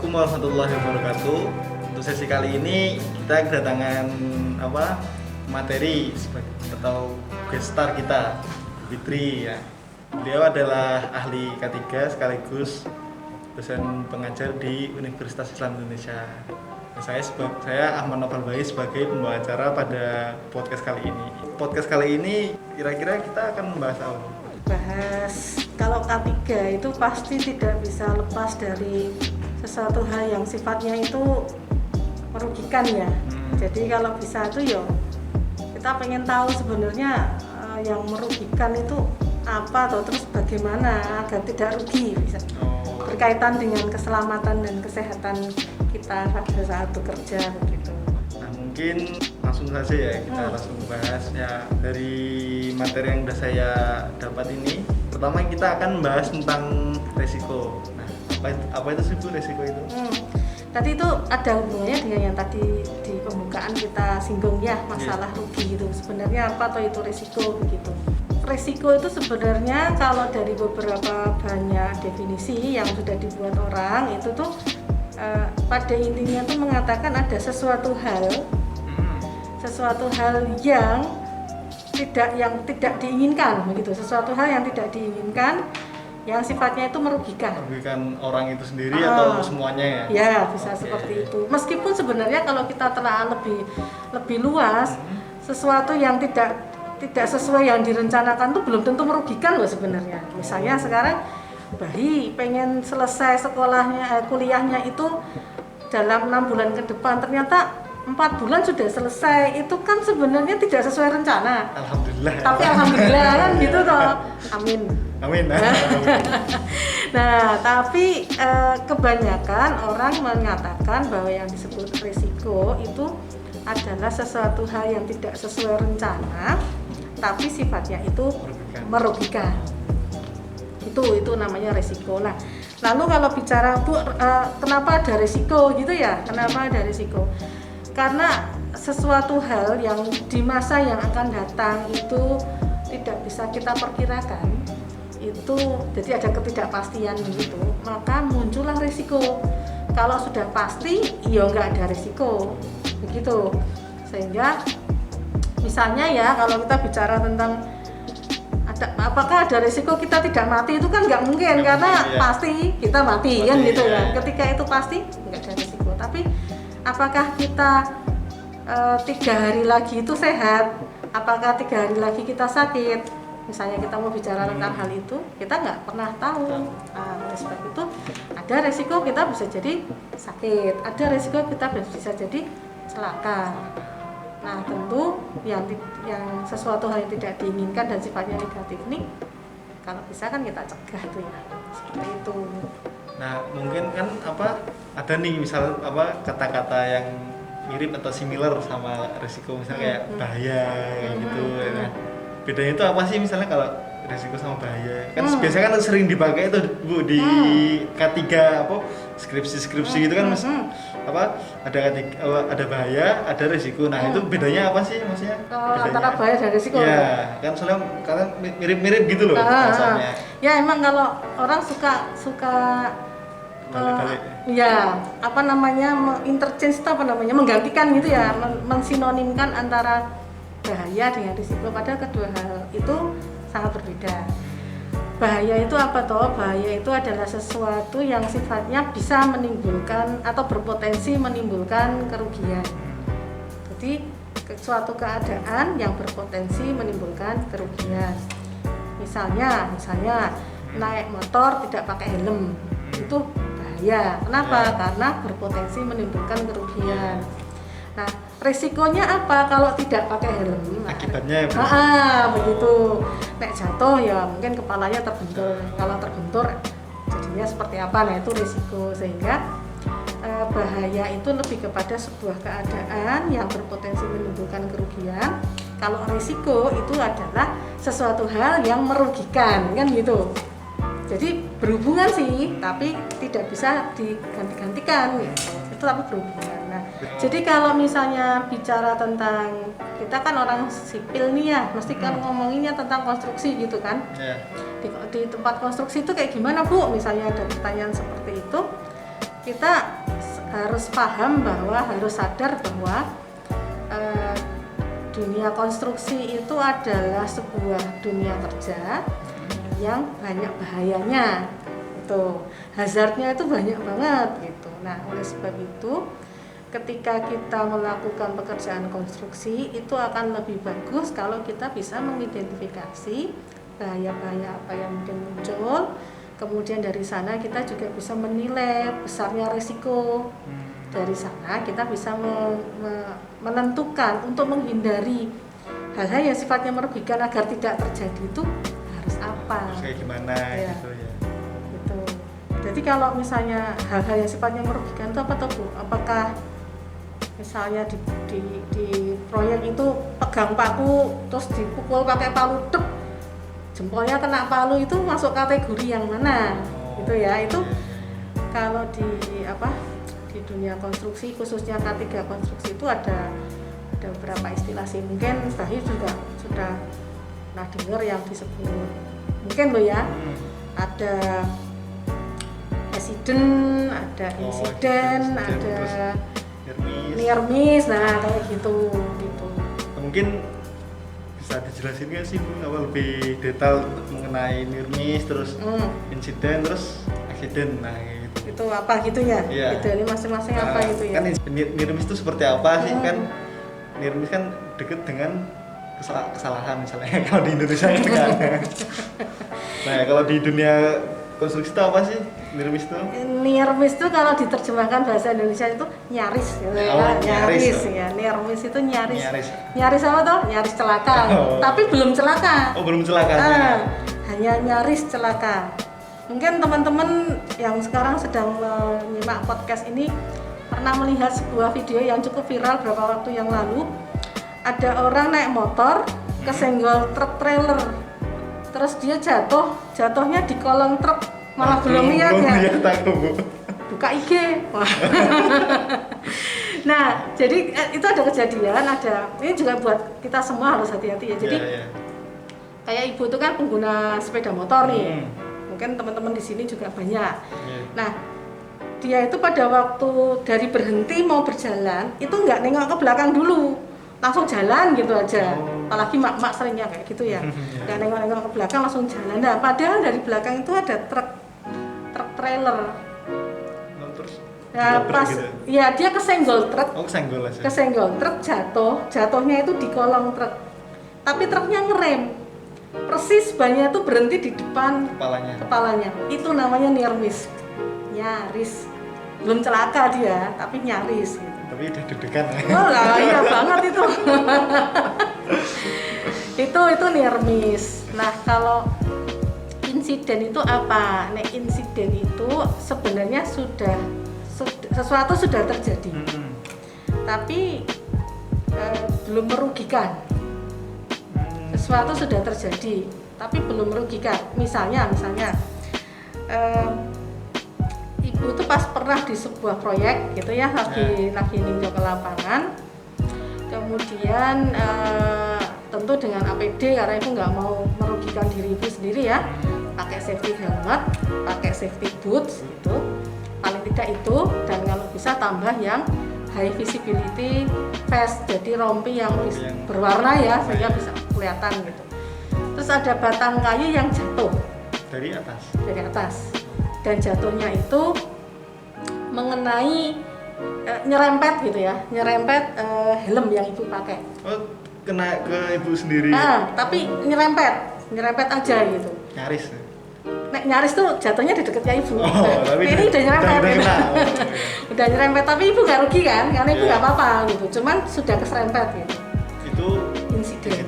Assalamualaikum warahmatullahi wabarakatuh. Untuk sesi kali ini kita kedatangan materi atau guest star kita, Fitri ya. Beliau adalah ahli K3 sekaligus dosen pengajar di Universitas Islam Indonesia. Dan saya Ahmad Noval Bayi sebagai pembawa acara pada podcast kali ini. Podcast kali ini kira-kira kita akan membahas apa? Bahas kalau K3 itu pasti tidak bisa lepas dari sesuatu hal yang sifatnya itu merugikan ya. Jadi kalau bisa itu ya kita pengen tahu sebenarnya yang merugikan itu apa atau terus bagaimana agar tidak rugi bisa. Berkaitan dengan keselamatan dan kesehatan kita pada saat bekerja begitu. Nah, mungkin langsung saja ya kita langsung bahas ya dari materi yang sudah saya dapat ini. Pertama kita akan membahas tentang resiko. Nah, apa itu sih Bu resiko itu? Tadi itu ada hubungannya dengan yang tadi di pembukaan kita singgung ya, masalah rugi itu. Sebenarnya apa atau itu resiko begitu. Resiko itu sebenarnya kalau dari beberapa banyak definisi yang sudah dibuat orang itu tuh pada intinya tuh mengatakan ada sesuatu hal yang tidak diinginkan begitu, sesuatu hal yang tidak diinginkan yang sifatnya itu merugikan orang itu sendiri atau semuanya ya? Ya bisa seperti itu. Meskipun sebenarnya kalau kita telah lebih luas, sesuatu yang tidak sesuai yang direncanakan itu belum tentu merugikan loh sebenarnya. Misalnya sekarang bayi pengen selesai kuliahnya itu dalam 6 bulan ke depan, ternyata 4 bulan sudah selesai, itu kan sebenarnya tidak sesuai rencana. Alhamdulillah. Tapi alhamdulillah kan gitu toh. Amin. Nah, tapi kebanyakan orang mengatakan bahwa yang disebut risiko itu adalah sesuatu hal yang tidak sesuai rencana, tapi sifatnya itu merugikan. Itu namanya risiko. Nah, lalu kalau bicara Bu, kenapa ada risiko gitu ya? Kenapa ada risiko? Karena sesuatu hal yang di masa yang akan datang itu tidak bisa kita perkirakan, itu jadi ada ketidakpastian gitu, maka muncullah risiko. Kalau sudah pasti, ya nggak ada risiko begitu. Sehingga misalnya ya kalau kita bicara tentang apakah ada risiko kita tidak mati, itu kan nggak mungkin karena pasti kita mati kan gitu ya. Ketika itu pasti nggak ada risiko. Tapi apakah kita 3 hari lagi itu sehat? Apakah 3 hari lagi kita sakit? Misalnya kita mau bicara tentang hal itu, kita nggak pernah tahu. Oleh sebab itu ada resiko kita bisa jadi sakit, ada resiko kita bisa jadi celaka. Nah tentu yang sesuatu hal yang tidak diinginkan dan sifatnya negatif ini, kalau bisa kan kita cegah itu ya, seperti itu. Nah mungkin kan ada nih misal kata-kata yang mirip atau similar sama risiko, misalnya kayak bahaya kayak gitu. Nah, bedanya itu apa sih misalnya kalau risiko sama bahaya? Kan biasanya kan sering dipakai itu Bu di K3 skripsi gitu kan ada bahaya, ada risiko. Nah, itu bedanya apa sih maksudnya? Antara bahaya dan risiko. Ya, kan soalnya kalian mirip-mirip gitu loh rasanya. Ya emang kalau orang suka interchange itu menggantikan gitu ya, mensinonimkan antara bahaya dengan risiko, padahal kedua hal itu sangat berbeda. Bahaya itu apa toh? Bahaya itu adalah sesuatu yang sifatnya bisa menimbulkan atau berpotensi menimbulkan kerugian. Jadi suatu keadaan yang berpotensi menimbulkan kerugian. Misalnya naik motor tidak pakai helm, itu bahaya. Kenapa? Karena berpotensi menimbulkan kerugian. Nah, resikonya apa kalau tidak pakai helm? Akibatnya begitu. Nek jatuh ya mungkin kepalanya terbentur. Kalau terbentur jadinya seperti apa? Nah, itu risiko. Sehingga bahaya itu lebih kepada sebuah keadaan yang berpotensi menimbulkan kerugian. Kalau risiko itu adalah sesuatu hal yang merugikan, kan gitu. Jadi berhubungan sih, tapi tidak bisa diganti-gantikan gitu. Itu tapi berhubungan. Nah, jadi kalau misalnya bicara tentang, kita kan orang sipil nih ya, mesti kan ngomonginnya tentang konstruksi gitu kan. Di tempat konstruksi itu kayak gimana Bu? Misalnya ada pertanyaan seperti itu, kita harus paham bahwa harus sadar bahwa dunia konstruksi itu adalah sebuah dunia kerja yang banyak bahayanya, itu hazardnya itu banyak banget gitu. Nah, oleh sebab itu ketika kita melakukan pekerjaan konstruksi itu akan lebih bagus kalau kita bisa mengidentifikasi bahaya-bahaya apa yang mungkin muncul, kemudian dari sana kita juga bisa menilai besarnya risiko. Dari sana kita bisa menentukan untuk menghindari hal-hal yang sifatnya merugikan agar tidak terjadi itu harus apa, harus kayak gimana ya. gitu ya. Gitu. Jadi kalau misalnya hal-hal yang sifatnya merugikan itu apa tuh Bu? Apakah misalnya di proyek itu pegang paku terus dipukul pakai palu dep, jempolnya kena palu, itu masuk kategori yang mana? Gitu ya. Itu kalau di dunia konstruksi khususnya K3 konstruksi itu ada beberapa istilah sih, mungkin Bahi juga sudah pernah dengar yang disebut mungkin lo ya, ada accident, ada insiden, ada near miss, nah kayak gitu. Mungkin bisa dijelasin nggak sih Bu, apa lebih detail mengenai near miss, terus insiden, terus accident, nah gitu. Itu apa gitu ya? Iya. Dari masing-masing apa itu ya? Kan near miss itu seperti apa sih? Kan near miss kan deket dengan kesalahan misalnya kalau di Indonesia kan. Nah, kalau di dunia konstruksi itu apa sih near miss itu? Near miss itu kalau diterjemahkan bahasa Indonesia itu nyaris gitu ya. Nyaris ya. Near miss itu nyaris. Nyaris apa toh? Nyaris celaka. Tapi belum celaka. Oh, belum celaka. Hanya nyaris celaka. Mungkin teman-teman yang sekarang sedang menyimak podcast ini pernah melihat sebuah video yang cukup viral beberapa waktu yang lalu. Ada orang naik motor kesenggol truk trailer, terus dia jatuhnya di kolong truk, malah belum lihat ya. Buka IG. Nah, jadi itu ada kejadian, ini juga buat kita semua harus hati-hati ya. Jadi kayak ibu itu kan pengguna sepeda motor nih. Mungkin teman-teman di sini juga banyak. Nah, dia itu pada waktu dari berhenti mau berjalan itu nggak nengok ke belakang dulu, langsung jalan gitu aja. Apalagi mak-mak seringnya kayak gitu ya, nggak nengok ke belakang langsung jalan. Nah, padahal dari belakang itu ada truk trailer. Terus ya pas gitu. Ya dia kesenggol truk. Kesenggol truk, jatuhnya itu di kolong truk. Tapi truknya ngerem. Persis bannya itu berhenti di depan kepalanya. Itu namanya near miss. Nyaris. Belum celaka dia, tapi nyaris gitu. Tapi udah deg-degan. Oh lah, iya banget itu. itu near miss. Nah, kalau insiden itu apa? Nah, insiden itu sebenarnya sesuatu sudah terjadi. Tapi belum merugikan. Sesuatu sudah terjadi tapi belum merugikan. Misalnya ibu tuh pas pernah di sebuah proyek gitu ya, lagi ninjau ke lapangan, kemudian tentu dengan APD karena ibu nggak mau merugikan diri ibu sendiri ya, pakai safety helmet, pakai safety boots itu paling tidak itu, dan kalau bisa tambah yang high visibility vest, jadi rompi yang berwarna ya sehingga bisa kelihatan gitu. Terus ada batang kayu yang jatuh dari atas dan jatuhnya itu mengenai nyerempet gitu ya, helm yang ibu pakai. Oh, kena ke ibu sendiri. Tapi nyerempet aja gitu. Nyaris tuh jatuhnya di dekatnya ibu. Tapi ini udah nyerempet. Udah nyerempet, tapi ibu nggak rugi kan, karena ibu nggak apa-apa gitu. Cuman sudah keserempet gitu. Itu insiden.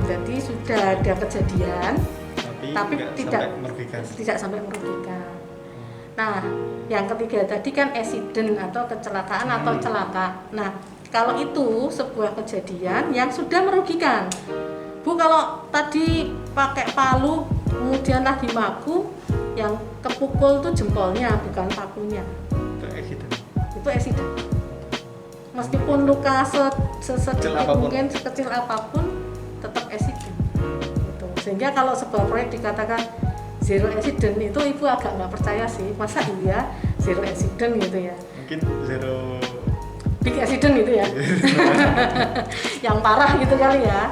Jadi sudah ada kejadian, tapi tidak sampai merugikan. Nah, yang ketiga tadi kan accident atau kecelakaan atau celaka. Nah, kalau itu sebuah kejadian yang sudah merugikan. Bu, kalau tadi pakai palu kemudian lagi maku, yang kepukul tuh jempolnya bukan pakunya. Itu accident. Meskipun luka sedikit mungkin sekecil apapun tetap accident. Gitu. Sehingga kalau sebuah proyek dikatakan zero accident itu ibu agak nggak percaya sih, masa iya zero accident gitu ya. mungkin zero big accident gitu ya. Yang parah gitu kali ya.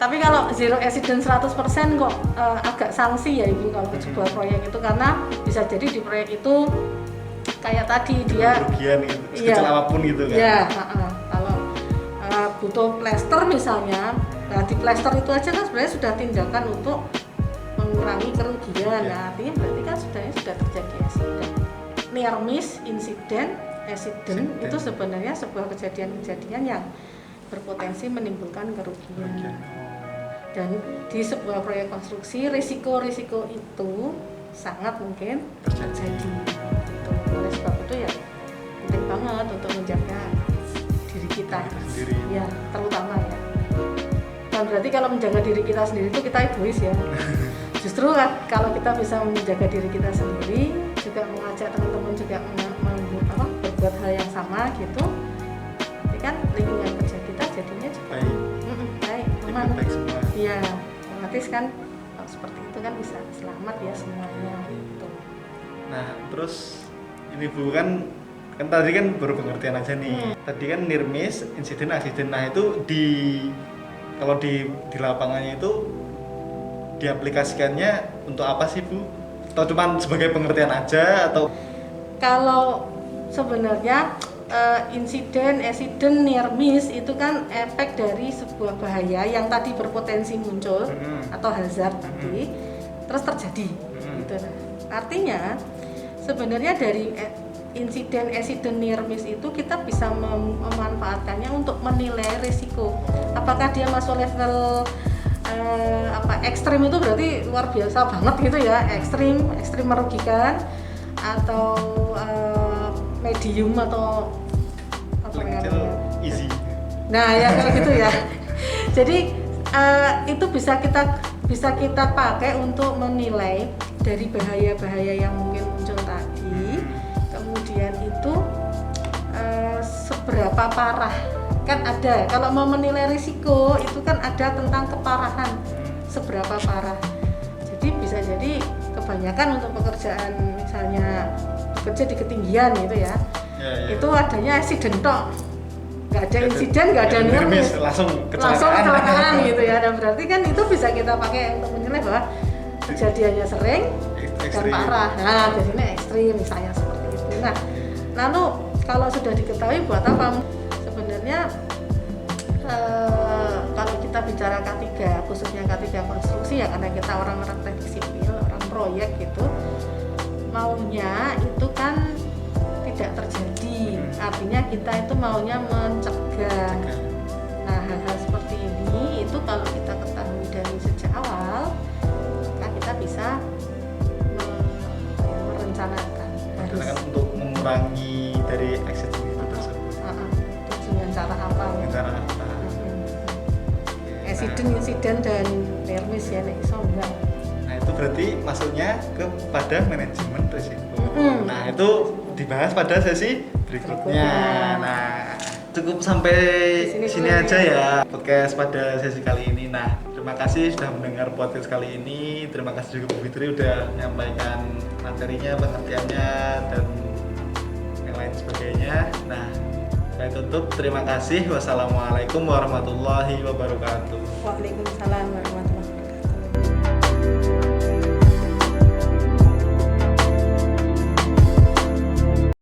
Tapi kalau zero accident 100% kok agak sanksi ya Ibu kalau sebuah proyek itu, karena bisa jadi di proyek itu kayak tadi dia kerugian gitu, sekecil apapun gitu kan. Iya, kalau butuh plester misalnya, nah di plester itu aja kan sebenarnya sudah tindakan untuk mengurangi kerugian. Nah, artinya berarti kan sudah terjadi accident. Near miss, accident itu sebenarnya sebuah kejadian-kejadian yang berpotensi menimbulkan kerugian. Dan di sebuah proyek konstruksi risiko-risiko itu sangat mungkin terjadi. Gitu. Oleh sebab itu ya penting banget untuk menjaga diri kita sendiri. Ya, terutama ya. Dan berarti kalau menjaga diri kita sendiri itu kita egois ya. Justru kalau kita bisa menjaga diri kita sendiri, juga mengajak teman-teman juga berbuat hal yang sama gitu, nanti kan lingkungan kerja kita jadinya juga baik, aman. Iya, otomatis kan kalau seperti itu kan bisa selamat ya semuanya gitu. Nah, terus ini Bu kan tadi kan baru pengertian aja nih. Tadi kan near miss, insiden, accident. Nah, itu kalau di lapangannya itu diaplikasikannya untuk apa sih Bu? Atau cuma sebagai pengertian aja atau? Kalau sebenarnya insiden, accident, near miss itu kan efek dari sebuah bahaya yang tadi berpotensi muncul atau hazard tadi terus terjadi gitu. Nah, artinya sebenarnya dari insiden, accident, near miss itu kita bisa memanfaatkannya untuk menilai risiko. Apakah dia masuk level ekstrim, itu berarti luar biasa banget gitu ya, ekstrim merugikan, atau medium atau apa kecil, easy. Nah ya kayak gitu ya. Jadi itu bisa kita pakai untuk menilai dari bahaya-bahaya yang mungkin muncul tadi. Kemudian itu seberapa parah, kan ada kalau mau menilai risiko itu kan ada tentang keparahan, seberapa parah. Jadi bisa jadi kebanyakan untuk pekerjaan misalnya bekerja di ketinggian gitu ya, itu adanya accident tok, nggak ada insiden, nggak ada near miss, langsung kecelakaan gitu ya. Dan berarti kan itu bisa kita pakai untuk menilai bahwa kejadiannya sering dan parah. Nah, jadinya ekstrim misalnya seperti itu. Nah, lalu kalau sudah diketahui buat apa? Sebenarnya kalau kita bicara K3, khususnya K3 konstruksi ya, karena kita orang-orang teknik sipil, orang proyek gitu, maunya itu kan tidak terjadi. Artinya kita itu maunya mencegah. Nah, hal-hal seperti ini itu kalau kita ketahui dari sejak awal, maka kita bisa merencanakan untuk mengurangi dari accident itu tersebut. Dengan cara apa? Insiden dan near miss ya, nek iso enggak. Nah, itu berarti masuknya kepada manajemen risiko. Nah, itu dibahas pada sesi berikutnya. Nah, cukup sampai sini aja ya podcast pada sesi kali ini. Nah, terima kasih sudah mendengar podcast kali ini. Terima kasih juga Bu Fitri udah menyampaikan materinya, pengertiannya, dan yang lain sebagainya. Nah, saya tutup. Terima kasih. Wassalamualaikum warahmatullahi wabarakatuh. Waalaikumsalam warahmatullahi wabarakatuh.